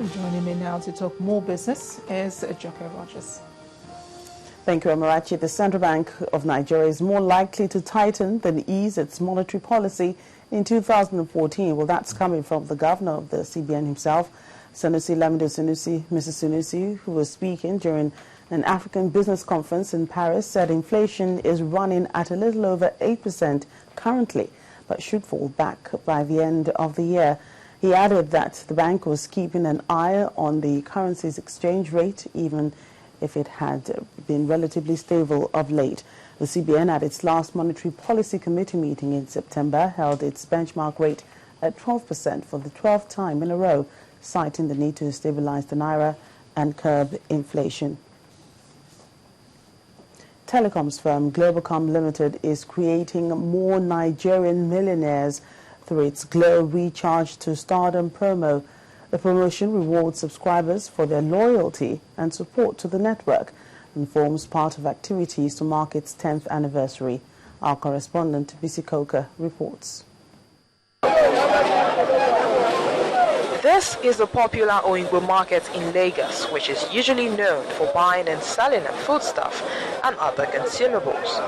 And joining me now to talk more business is Joker Rogers. Thank you, Amarachi. The Central Bank of Nigeria is more likely to tighten than ease its monetary policy in 2014. Well, that's coming from the governor of the CBN himself, Sanusi Lamido Sanusi. Mrs. Sanusi, who was speaking during an African business conference in Paris, said inflation is running at a little over 8% currently, but should fall back by the end of the year. He added that the bank was keeping an eye on the currency's exchange rate, even if it had been relatively stable of late. The CBN, at its last Monetary Policy Committee meeting in September, held its benchmark rate at 12% for the 12th time in a row, citing the need to stabilize the naira and curb inflation. Telecoms firm Globalcom Limited is creating more Nigerian millionaires through its Glow Recharge to Stardom promo. The promotion rewards subscribers for their loyalty and support to the network and forms part of activities to mark its 10th anniversary. Our correspondent, Bisi Koka, reports. This is the popular Oyingbo market in Lagos, which is usually known for buying and selling foodstuff and other consumables.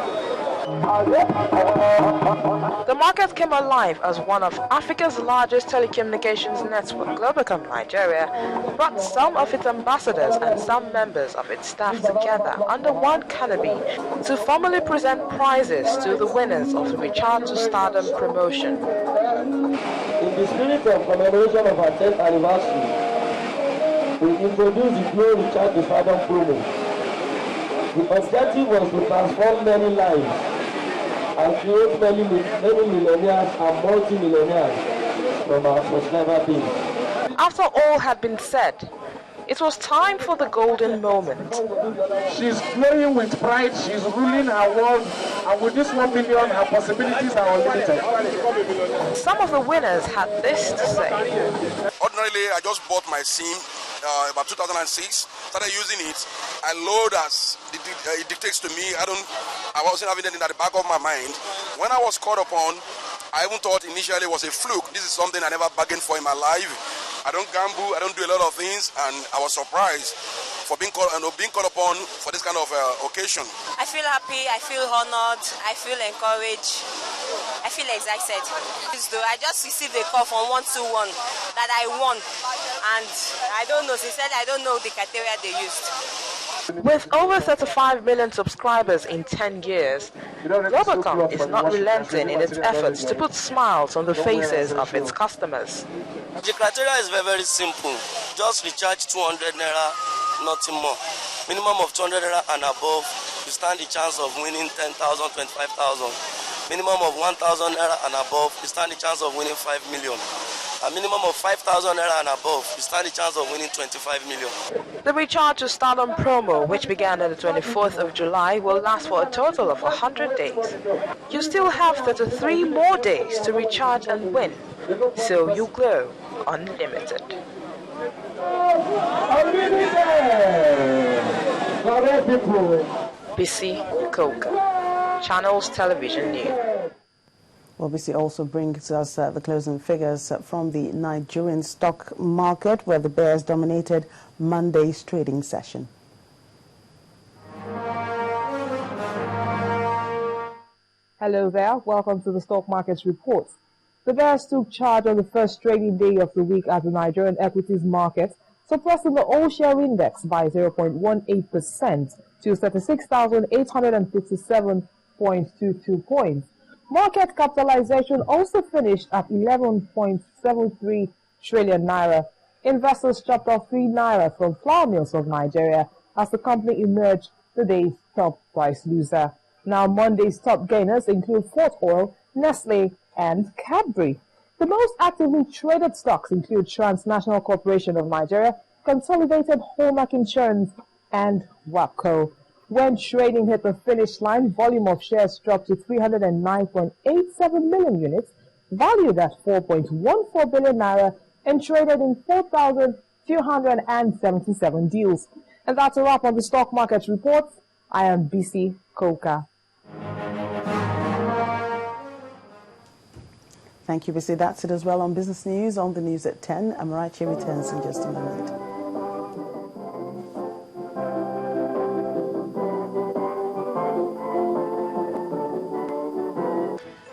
The market came alive as one of Africa's largest telecommunications network, Globalcom Nigeria, brought some of its ambassadors and some members of its staff together under one canopy to formally present prizes to the winners of the Recharge to Stardom promotion. In the spirit of commemoration of our 10th anniversary, we introduced the Glow Recharge to Stardom promo. The objective was to transform many lives and create many millionaires and multi-millionaires from our subscriber base. After all had been said, it was time for the golden moment. She's glowing with pride, she's ruling her world, and with this 1 million, her possibilities are unlimited. Some of the winners had this to say. Ordinarily, I just bought my SIM about 2006, started using it. I load as it dictates to me. I wasn't having anything at the back of my mind. When I was called upon, I even thought initially it was a fluke. This is something I never bargained for in my life. I don't gamble, I don't do a lot of things, and I was surprised for being called upon for this kind of occasion. I feel happy, I feel honored, I feel encouraged, I feel excited. So I just received a call from 121 that I won, and I don't know, sincerely, I don't know the criteria they used. With over 35 million subscribers in 10 years, Globalcom is not relenting in its efforts to put smiles on the faces of its customers. The criteria is very, very simple. Just recharge 200 naira, nothing more. Minimum of 200 naira and above, you stand the chance of winning 10,000, 25,000. Minimum of 1,000 naira and above, you stand the chance of winning 5 million. A minimum of 5,000 naira and above, you stand the chance of winning 25 million. The Recharge to Stardom promo, which began on the 24th of July, will last for a total of 100 days. You still have 33 more days to recharge and win, so you glow unlimited. Bisi Koka, Channels Television News. OBC also brings us the closing figures from the Nigerian stock market, where the bears dominated Monday's trading session. Hello there, welcome to the Stock Markets Report. The bears took charge on the first trading day of the week at the Nigerian equities market, suppressing the all-share index by 0.18% to 36,857.22 points. Market capitalization also finished at 11.73 trillion naira. Investors chopped off 3 naira from flour mills of Nigeria as the company emerged the day's top price loser. Now, Monday's top gainers include Fort Oil, Nestle, and Cadbury. The most actively traded stocks include Transnational Corporation of Nigeria, Consolidated Hallmark Insurance, and WAPCO. When trading hit the finish line, volume of shares dropped to 309.87 million units, valued at 4.14 billion naira, and traded in 4,277 deals. And that's a wrap on the Stock Market Report. I am Bisi Koka. Thank you, Bisi. That's it as well on Business News. On the news at 10, Amarachi returns in just a moment.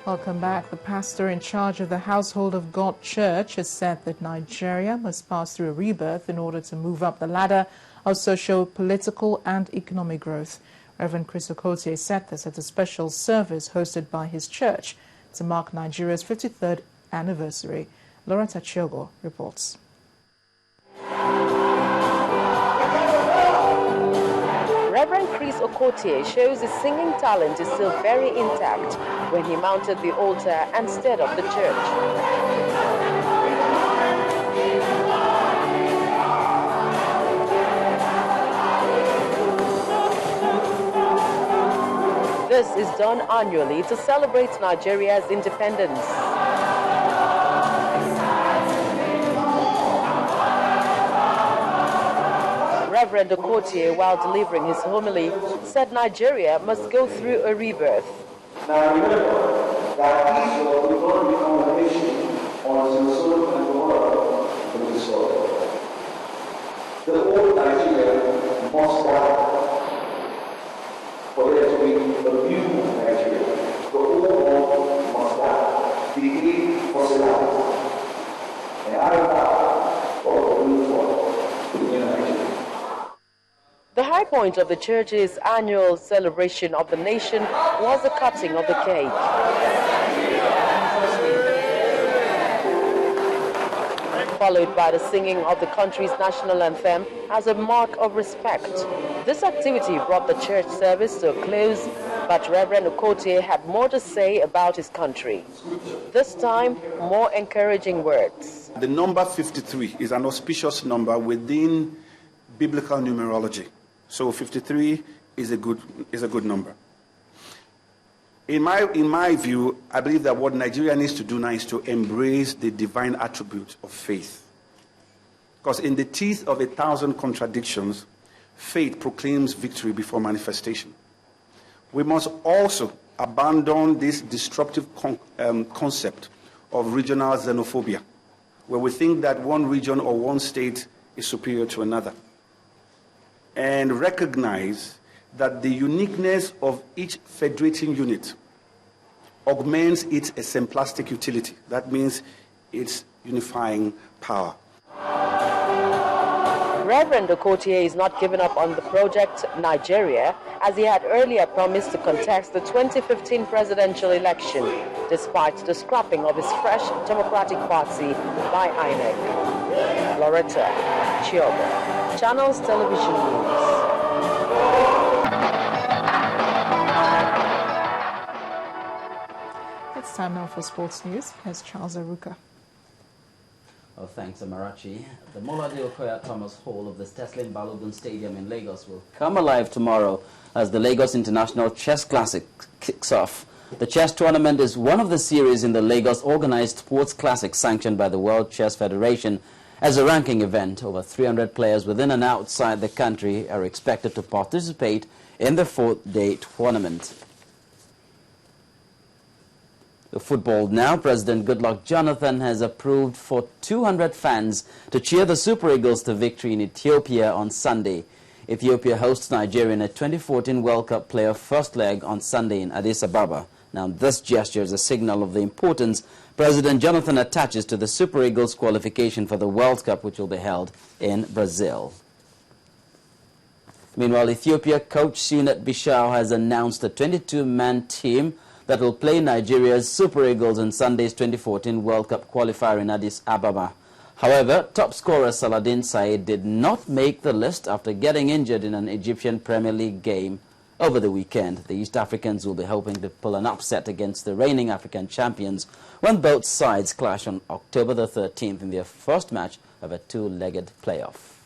Welcome back. The pastor in charge of the Household of God Church has said that Nigeria must pass through a rebirth in order to move up the ladder of social, political and economic growth. Reverend Chris Okotie said this at a special service hosted by his church to mark Nigeria's 53rd anniversary. Loretta Chiogo reports. Reverend Chris Okotie shows his singing talent is still very intact when he mounted the altar and stirred up the church. This is done annually to celebrate Nigeria's independence. Reverend Okotie, while delivering his homily, said Nigeria must go through a rebirth. Now remember that Israel will not become a nation until Sodom and Gomorrah will be destroyed. The old Nigeria must die for there to be a new Nigeria. The old world must die. The great fossilized. And I vow for a new world, the new Nigeria. The high point of the church's annual celebration of the nation was the cutting of the cake. Followed by the singing of the country's national anthem as a mark of respect. This activity brought the church service to a close, but Reverend Okotie had more to say about his country. This time, more encouraging words. The number 53 is an auspicious number within biblical numerology. So 53 is a good number. In my view, I believe that what Nigeria needs to do now is to embrace the divine attribute of faith. Because in the teeth of 1,000 contradictions, faith proclaims victory before manifestation. We must also abandon this disruptive concept of regional xenophobia, where we think that one region or one state is superior to another, and recognize that the uniqueness of each federating unit augments its exemplastic utility. That means its unifying power. Reverend Okotie is not giving up on the project Nigeria, as he had earlier promised to contest the 2015 presidential election, despite the scrapping of his fresh Democratic Party by INEC. Loretta Chiogo, Channels Television News. It's time now for sports news. Here's Charles Aruka. Oh, thanks, Amarachi. The Molade Okoya Thomas Hall of the Steslin Balogun Stadium in Lagos will come alive tomorrow as the Lagos International Chess Classic kicks off. The chess tournament is one of the series in the Lagos Organized Sports Classic sanctioned by the World Chess Federation as a ranking event. Over 300 players within and outside the country are expected to participate in the fourth-day tournament. The football now. President Goodluck Jonathan has approved for 200 fans to cheer the Super Eagles to victory in Ethiopia on Sunday. Ethiopia hosts Nigeria in a 2014 World Cup playoff first leg on Sunday in Addis Ababa. Now, this gesture is a signal of the importance President Jonathan attaches to the Super Eagles qualification for the World Cup, which will be held in Brazil. Meanwhile, Ethiopia coach Sunat Bishau has announced a 22-man team that will play Nigeria's Super Eagles in Sunday's 2014 World Cup qualifier in Addis Ababa. However, top scorer Saladin Said did not make the list after getting injured in an Egyptian Premier League game over the weekend. The East Africans will be hoping to pull an upset against the reigning African champions when both sides clash on October the 13th in their first match of a two-legged playoff.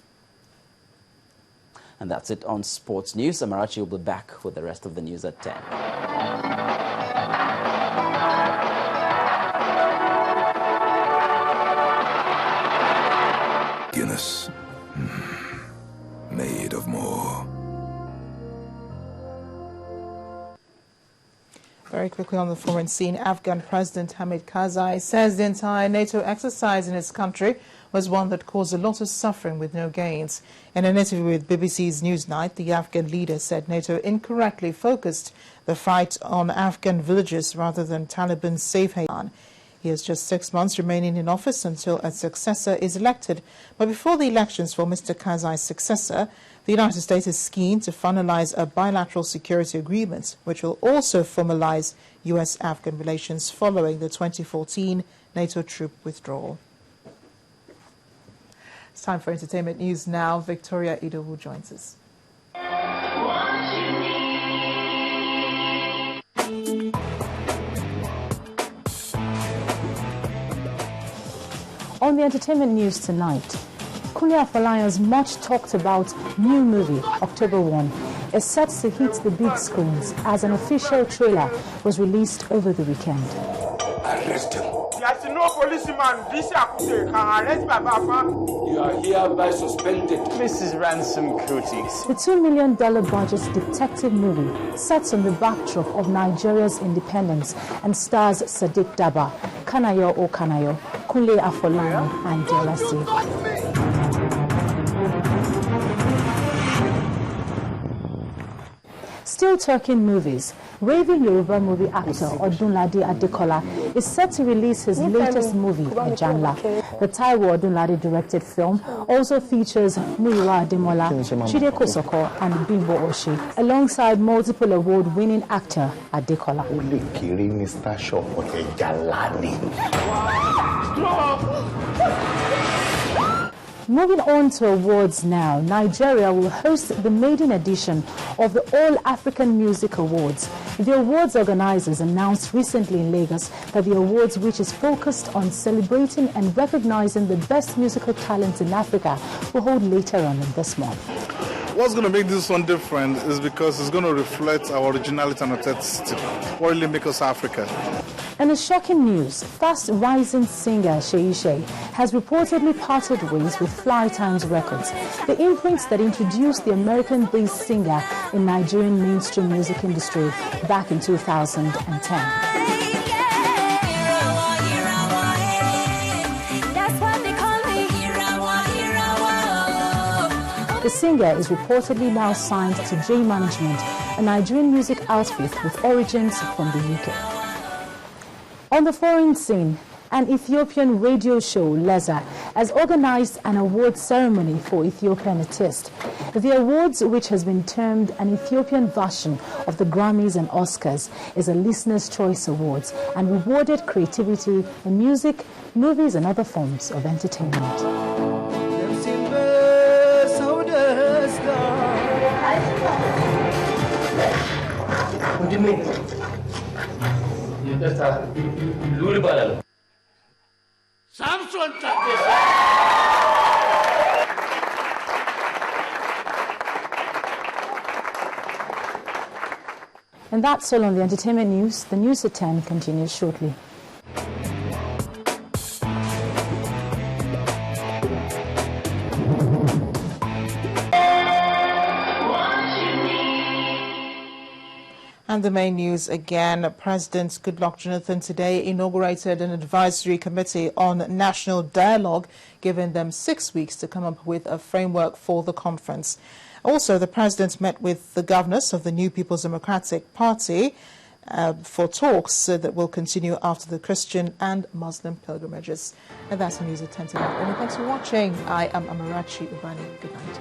And that's it on sports news. Amarachi will be back with the rest of the news at 10. Guinness, made of more. Very Very quickly on the foreign scene, Afghan President Hamid Karzai says the entire NATO exercise in his country was one that caused a lot of suffering with no gains. In an interview with BBC's Newsnight, the Afghan leader said NATO incorrectly focused the fight on Afghan villages rather than Taliban's safe haven. He has just 6 months remaining in office until a successor is elected. But before the elections for Mr. Karzai's successor, the United States is keen to finalize a bilateral security agreement, which will also formalize U.S.-Afghan relations following the 2014 NATO troop withdrawal. It's time for entertainment news now. Victoria Idowu joins us. On the entertainment news tonight, Kunle Afolayan's much talked about new movie, October 1, is set to hit the big screens as an official trailer was released over the weekend. Arrest him. There's no policeman. This can arrest Baba. You are hereby suspended. Mrs. Ransom Cooties. The $2 million budget detective movie sets on the backdrop of Nigeria's independence and stars Sadiq Daba, Kanayo O Kanayo, Kunle Afolayan, and Delasi. Still talking movies, raving Yoruba movie actor Odunlade Adekola is set to release his latest movie, Ejanla. The Taiwo Odunlade directed film also features Muyiwa Ademola, Chide Kosoko, and Bimbo Oshie, alongside multiple award-winning actor Adekola. Moving on to awards now, Nigeria will host the maiden edition of the All African Music Awards. The awards organizers announced recently in Lagos that the awards, which is focused on celebrating and recognizing the best musical talents in Africa, will hold later on in this month. What's going to make this one different is because it's going to reflect our originality and authenticity, what really makes us Africa. And in shocking news, fast-rising singer Sheyi has reportedly parted ways with Fly Times Records, the imprint that introduced the American-based singer in Nigerian mainstream music industry back in 2010. The singer is reportedly now signed to J Management, a Nigerian music outfit with origins from the UK. On the foreign scene, an Ethiopian radio show, Leza, has organized an award ceremony for Ethiopian artists. The awards, which has been termed an Ethiopian version of the Grammys and Oscars, is a Listener's Choice Awards and rewarded creativity in music, movies and other forms of entertainment. And that's all on the entertainment news. The news at 10 continues shortly. And the main news again, President Goodluck Jonathan today inaugurated an advisory committee on national dialogue, giving them 6 weeks to come up with a framework for the conference. Also, the president met with the governors of the New People's Democratic Party for talks that will continue after the Christian and Muslim pilgrimages. And that's the news at 10 tonight. And thanks for watching. I am Amarachi Ubani. Good night.